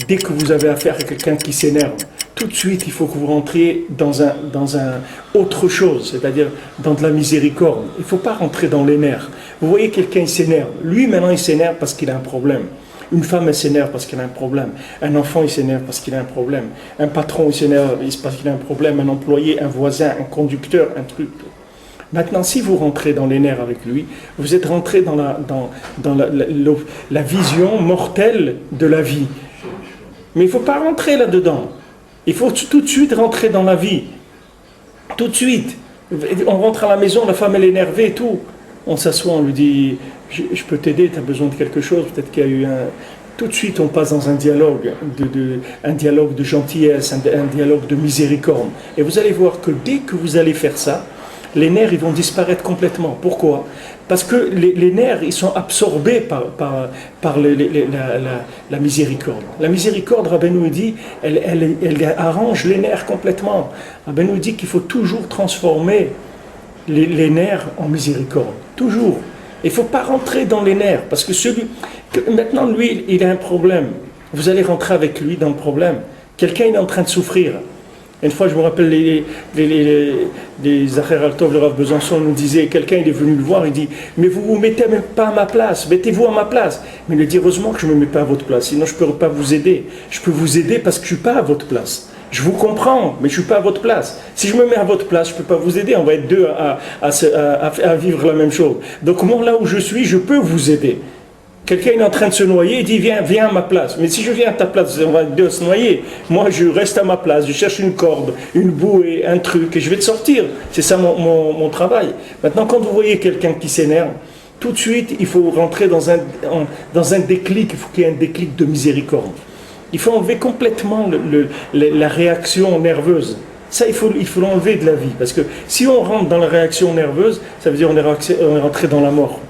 dès que vous avez affaire à quelqu'un qui s'énerve, tout de suite, il faut que vous rentriez dans un autre chose, c'est-à-dire dans de la miséricorde. Il ne faut pas rentrer dans les nerfs. Vous voyez quelqu'un, il s'énerve. Lui, maintenant, il s'énerve parce qu'il a un problème. Une femme, elle s'énerve parce qu'elle a un problème. Un enfant, il s'énerve parce qu'il a un problème. Un patron, il s'énerve parce qu'il a un problème. Un employé, un voisin, un conducteur, un truc. Maintenant, si vous rentrez dans les nerfs avec lui, vous êtes rentré dans la vision mortelle de la vie. Mais il ne faut pas rentrer là-dedans. Il faut tout de suite rentrer dans la vie. Tout de suite. On rentre à la maison, la femme elle est énervée et tout. On s'assoit, on lui dit « Je peux t'aider, tu as besoin de quelque chose ?» Peut-être qu'il y a eu un... Tout de suite, on passe dans un dialogue de gentillesse, un dialogue de miséricorde. Et vous allez voir que dès que vous allez faire ça, les nerfs ils vont disparaître complètement. Pourquoi ? Parce que les nerfs ils sont absorbés par la miséricorde. La miséricorde, Rabbeinu dit, elle arrange les nerfs complètement. Rabbeinu dit qu'il faut toujours transformer les nerfs en miséricorde. Toujours. Il ne faut pas rentrer dans les nerfs. Parce que maintenant, lui, il a un problème. Vous allez rentrer avec lui dans le problème. Quelqu'un est en train de souffrir. Une fois, je me rappelle, les Acher Altov, le Rav Besançon nous disait, quelqu'un il est venu le voir, il dit, mais vous ne vous mettez même pas à ma place, mettez-vous à ma place. Mais il a dit, heureusement que je ne me mets pas à votre place, sinon je ne pourrais pas vous aider. Je peux vous aider parce que je ne suis pas à votre place. Je vous comprends, mais je ne suis pas à votre place. Si je me mets à votre place, je ne peux pas vous aider, on va être deux à vivre la même chose. Donc moi, là où je suis, je peux vous aider. Quelqu'un est en train de se noyer, il dit viens à ma place. Mais si je viens à ta place, on va deux se noyer. Moi je reste à ma place, je cherche une corde, une bouée, un truc, et je vais te sortir. C'est ça mon travail. Maintenant quand vous voyez quelqu'un qui s'énerve, tout de suite il faut rentrer dans un déclic, il faut qu'il y ait un déclic de miséricorde. Il faut enlever complètement la réaction nerveuse. Ça il faut l'enlever de la vie. Parce que si on rentre dans la réaction nerveuse, ça veut dire qu'on est rentré dans la mort.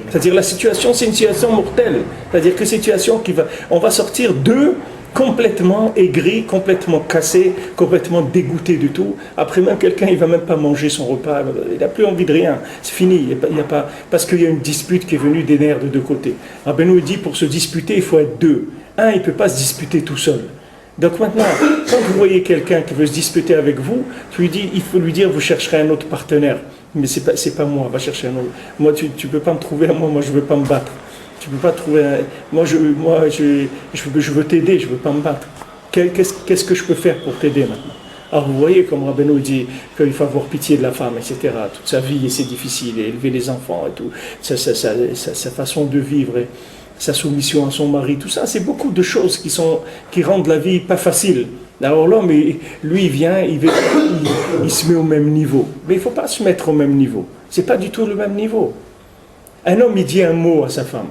C'est-à-dire la situation, c'est une situation mortelle. C'est-à-dire que situation on va sortir d'eux complètement aigri, complètement cassé, complètement dégoûté du tout. Après même quelqu'un, il ne va même pas manger son repas, il n'a plus envie de rien. C'est fini, il y a pas, parce qu'il y a une dispute qui est venue des nerfs de deux côtés. Rabbeinu dit pour se disputer, il faut être deux. Un, il ne peut pas se disputer tout seul. Donc maintenant, quand vous voyez quelqu'un qui veut se disputer avec vous, il faut lui dire, vous chercherez un autre partenaire. Mais c'est pas moi, va chercher un autre. Moi, tu ne peux pas me trouver à moi je ne veux pas me battre. Tu ne peux pas trouver moi, je veux t'aider, je ne veux pas me battre. Qu'est-ce que je peux faire pour t'aider maintenant ? Alors vous voyez, comme Rabbeinu dit, qu'il faut avoir pitié de la femme, etc. Toute sa vie, c'est difficile, et élever les enfants et tout. Sa façon de vivre, et sa soumission à son mari, tout ça, c'est beaucoup de choses qui rendent la vie pas facile. Alors l'homme, lui, il vient, il se met au même niveau. Mais il ne faut pas se mettre au même niveau. Ce n'est pas du tout le même niveau. Un homme, il dit un mot à sa femme,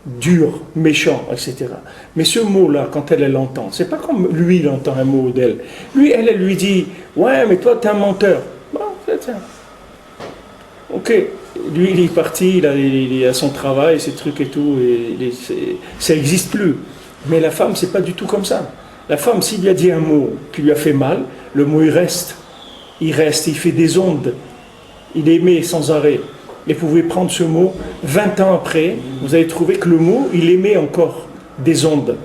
dur, méchant, etc. Mais ce mot-là, quand elle l'entend, c'est pas comme lui, il entend un mot d'elle. Lui, elle lui dit, ouais, mais toi, tu es un menteur. Bon, c'est ça. Ok. Lui, il est parti, il a son travail, ses trucs et tout, et ça n'existe plus. Mais la femme, c'est pas du tout comme ça. La femme, s'il lui a dit un mot qui lui a fait mal, le mot il reste, il fait des ondes, il émet sans arrêt. Et vous pouvez prendre ce mot, 20 ans après, vous allez trouver que le mot, il émet encore des ondes.